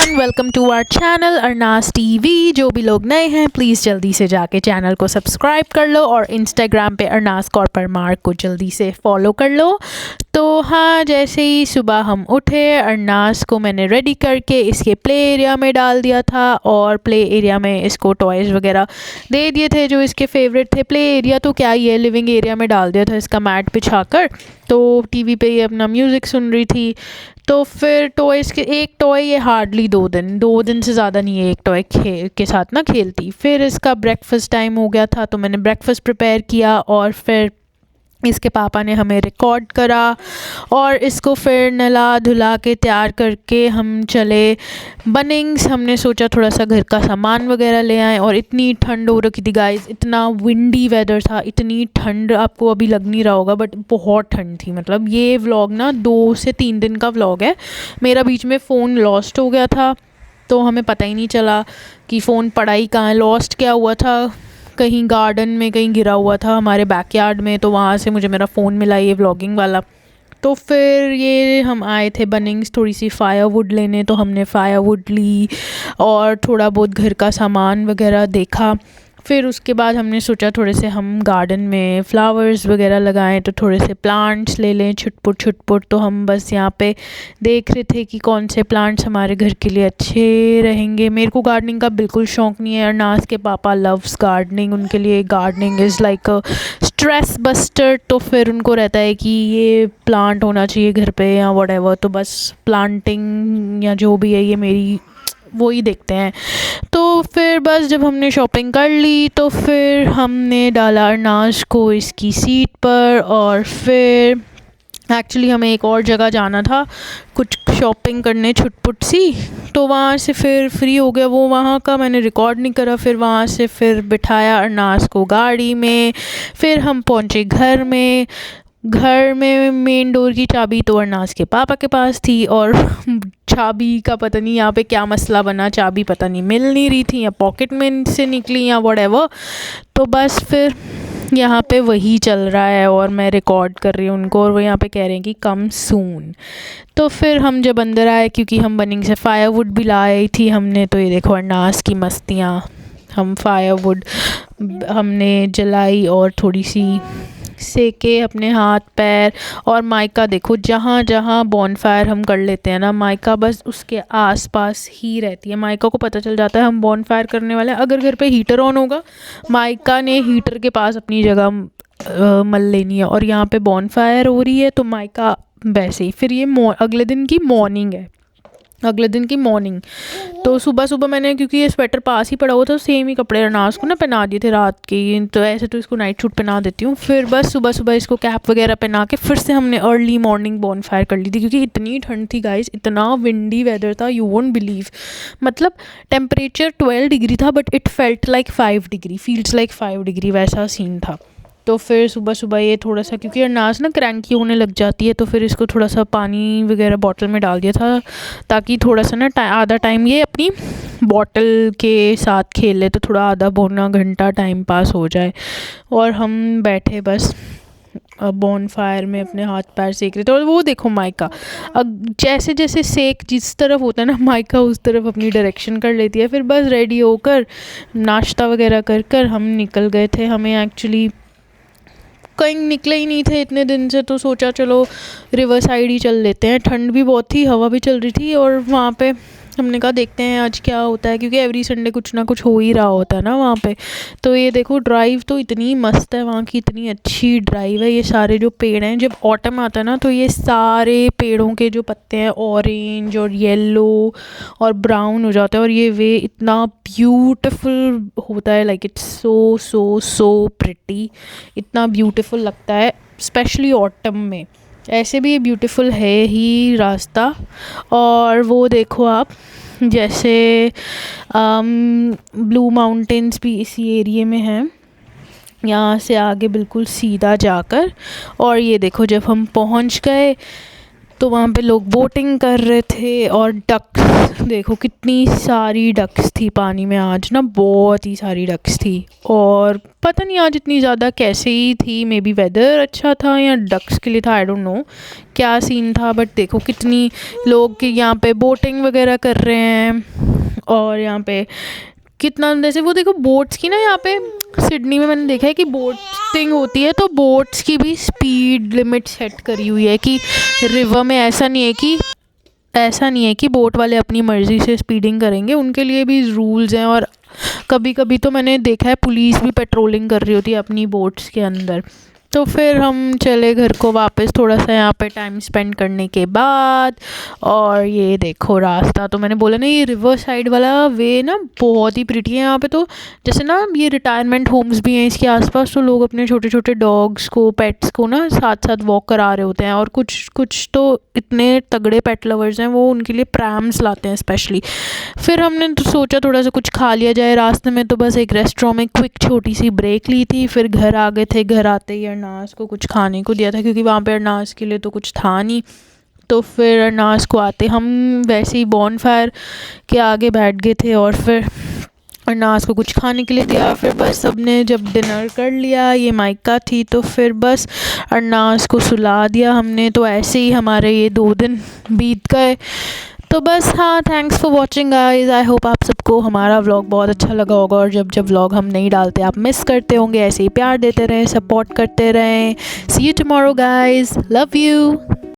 Everyone, welcome to our channel अरनास TV. जो भी लोग नए हैं प्लीज़ जल्दी से जाके चैनल को सब्सक्राइब कर लो और इंस्टाग्राम पे अरनास कॉर्पर मार्क को जल्दी से फॉलो कर लो। तो हाँ, जैसे ही सुबह हम उठे, अरनास को मैंने रेडी करके इसके प्ले एरिया में डाल दिया था और प्ले एरिया में इसको टॉयज़ वगैरह दे दिए थे जो इसके फेवरेट थे। प्ले एरिया तो क्या ही है, लिविंग एरिया में डाल दिया था इसका मैट बिछाकर। तो टीवी पे ये अपना म्यूज़िक सुन रही थी। तो फिर टॉयज़ के एक टॉय ये हार्डली 2 दिन से ज़्यादा नहीं है एक टॉय के साथ ना खेलती। फिर इसका ब्रेकफास्ट टाइम हो गया था तो मैंने ब्रेकफास्ट प्रिपेयर किया और फिर इसके पापा ने हमें रिकॉर्ड करा और इसको फिर नहला धुला के तैयार करके हम चले बनिंग्स। हमने सोचा थोड़ा सा घर का सामान वगैरह ले आए और इतनी ठंड हो रखी थी गाइस, इतना विंडी वेदर था, इतनी ठंड आपको अभी लग नहीं रहा होगा बट बहुत ठंड थी। मतलब ये व्लॉग ना 2 से 3 दिन का व्लॉग है। मेरा बीच में फ़ोन लॉस्ट हो गया था तो हमें पता ही नहीं चला कि फ़ोन पड़ा ही कहाँ है। लॉस्ट क्या हुआ था, कहीं गार्डन में कहीं गिरा हुआ था हमारे बैकयार्ड में, तो वहाँ से मुझे मेरा फ़ोन मिला ये व्लॉगिंग वाला। तो फिर ये हम आए थे बनिंग्स थोड़ी सी फायरवुड लेने, तो हमने फायरवुड ली और थोड़ा बहुत घर का सामान वगैरह देखा। फिर उसके बाद हमने सोचा थोड़े से हम गार्डन में फ्लावर्स वगैरह लगाएं, तो थोड़े से प्लांट्स ले लें छुटपुट। तो हम बस यहाँ पे देख रहे थे कि कौन से प्लांट्स हमारे घर के लिए अच्छे रहेंगे। मेरे को गार्डनिंग का बिल्कुल शौक़ नहीं है। अरनास के पापा लव्स गार्डनिंग, उनके लिए gardening is like a stress buster. तो फिर उनको रहता है कि ये प्लांट होना चाहिए घर पे या व्हाटएवर। तो बस प्लांटिंग या जो भी है ये मेरी वो ही देखते हैं। तो फिर बस जब हमने शॉपिंग कर ली तो फिर हमने डाला अरनास को इसकी सीट पर और फिर एक्चुअली हमें एक और जगह जाना था कुछ शॉपिंग करने छुटपुट सी, तो वहाँ से फिर फ्री हो गया वो वहाँ का मैंने रिकॉर्ड नहीं करा। फिर वहाँ से फिर बिठाया अरनास को गाड़ी में, फिर हम पहुँचे घर में। घर में मेन डोर की चाबी तो अरनास के पापा के पास थी और चाबी का पता नहीं यहाँ पे क्या मसला बना, चाबी पता नहीं मिल नहीं रही थी या पॉकेट में से निकली या व्हाटएवर। तो बस फिर यहाँ पे वही चल रहा है और मैं रिकॉर्ड कर रही हूँ उनको और वो यहाँ पे कह रहे हैं कि कम सून। तो फिर हम जब अंदर आए, क्योंकि हम बनिंग से फायरवुड भी लाई थी हमने, तो ये देखो अरनास की मस्तियाँ। हम फायरवुड हमने जलाई और थोड़ी सी सेके अपने हाथ पैर। और माइका देखो, जहाँ जहाँ बॉनफायर हम कर लेते हैं ना, माइका बस उसके आसपास ही रहती है। माइका को पता चल जाता है हम बॉनफायर करने वाले हैं। अगर घर पे हीटर ऑन होगा, माइका ने हीटर के पास अपनी जगह मल लेनी है और यहाँ पे बॉनफायर हो रही है तो माइका वैसे ही। फिर ये अगले दिन की मॉर्निंग तो सुबह सुबह मैंने, क्योंकि ये स्वेटर पास ही पड़ा हुआ था, सेम ही कपड़े अरनास को ना पहना दिए थे रात के। तो ऐसे तो इसको नाइट सूट पहना देती हूँ। फिर बस सुबह सुबह इसको कैप वगैरह पहना के फिर से हमने अर्ली मॉर्निंग बॉनफायर कर ली थी, क्योंकि इतनी ठंड थी गाइस, इतना विंडी वेदर था, यू वोंट बिलीव। मतलब टेम्परेचर 12 डिग्री था but it felt like 5 degree, feels like 5 degree, वैसा सीन था। तो फिर सुबह सुबह ये थोड़ा सा, क्योंकि अरनास ना क्रैंकी होने लग जाती है, तो फिर इसको थोड़ा सा पानी वगैरह बॉटल में डाल दिया था ताकि थोड़ा सा ना आधा टाइम ये अपनी बॉटल के साथ खेले, तो थोड़ा आधा पौना घंटा टाइम पास हो जाए। और हम बैठे बस बॉनफायर में अपने हाथ पैर सेक रहे थे। और वो देखो माइका, अब जैसे जैसे सेक जिस तरफ होता है ना, माइका उस तरफ अपनी डायरेक्शन कर लेती है। फिर बस रेडी होकर नाश्ता वगैरह कर हम निकल गए थे। हमें एक्चुअली कहीं निकले ही नहीं थे इतने दिन से, तो सोचा चलो रिवर साइड ही चल लेते हैं। ठंड भी बहुत थी, हवा भी चल रही थी और वहाँ पे हमने कहा देखते हैं आज क्या होता है, क्योंकि एवरी संडे कुछ ना कुछ हो ही रहा होता है ना वहाँ पे। तो ये देखो ड्राइव तो इतनी मस्त है वहाँ की, इतनी अच्छी ड्राइव है। ये सारे जो पेड़ हैं, जब ऑटम आता है ना तो ये सारे पेड़ों के जो पत्ते हैं ऑरेंज और येलो और ब्राउन हो जाते हैं और ये वे इतना ब्यूटीफुल होता है, like it's so so so pretty, इतना ब्यूटीफुल लगता है स्पेशली ऑटम में। ऐसे भी ये ब्यूटीफुल है ही रास्ता। और वो देखो आप, जैसे ब्लू माउंटेन्स भी इसी एरिया में हैं, यहाँ से आगे बिल्कुल सीधा जाकर। और ये देखो जब हम पहुँच गए तो वहाँ पे लोग बोटिंग कर रहे थे और डक्स देखो कितनी सारी डक्स थी पानी में आज ना, बहुत ही सारी डक्स थी। और पता नहीं आज इतनी ज़्यादा कैसे ही थी, मे बी वेदर अच्छा था या डक्स के लिए था, आई डोंट नो क्या सीन था। बट देखो कितनी लोग यहाँ पे बोटिंग वगैरह कर रहे हैं। और यहाँ पे कितना जैसे वो देखो बोट्स की ना, यहाँ पे सिडनी में मैंने देखा है कि बोटिंग होती है तो बोट्स की भी स्पीड लिमिट सेट करी हुई है कि रिवर में ऐसा नहीं है कि बोट वाले अपनी मर्ज़ी से स्पीडिंग करेंगे, उनके लिए भी रूल्स हैं। और कभी कभी तो मैंने देखा है पुलिस भी पेट्रोलिंग कर रही होती है अपनी बोट्स के अंदर। तो फिर हम चले घर को वापस थोड़ा सा यहाँ पे टाइम स्पेंड करने के बाद। और ये देखो रास्ता, तो मैंने बोला ना ये रिवर साइड वाला वे ना बहुत ही प्रिटी है यहाँ पे। तो जैसे ना ये रिटायरमेंट होम्स भी हैं इसके आसपास, तो लोग अपने छोटे छोटे डॉग्स को, पेट्स को ना साथ साथ वॉक करा रहे होते हैं। और कुछ तो इतने तगड़े पेट लवर्स हैं, वो उनके लिए प्रैम्स लाते हैं स्पेशली। फिर हमने तो सोचा थोड़ा सा कुछ खा लिया जाए रास्ते में, तो बस एक रेस्टोरेंट में क्विक छोटी सी ब्रेक ली थी। फिर घर आ गए थे, घर आते ही अरनास को कुछ खाने को दिया था क्योंकि वहाँ पे अरनास के लिए तो कुछ था नहीं। तो फिर अरनास को आते हम वैसे ही बॉनफायर के आगे बैठ गए थे और फिर अरनास को कुछ खाने के लिए दिया। फिर बस सबने जब डिनर कर लिया, ये माइका थी, तो फिर बस अरनास को सुला दिया हमने। तो ऐसे ही हमारे ये 2 दिन बीत गए। तो बस हाँ, thanks for watching guys. I hope आप सबको हमारा व्लॉग बहुत अच्छा लगा होगा। और जब जब व्लॉग हम नहीं डालते आप मिस करते होंगे, ऐसे ही प्यार देते रहें, सपोर्ट करते रहें। See you tomorrow guys, love you.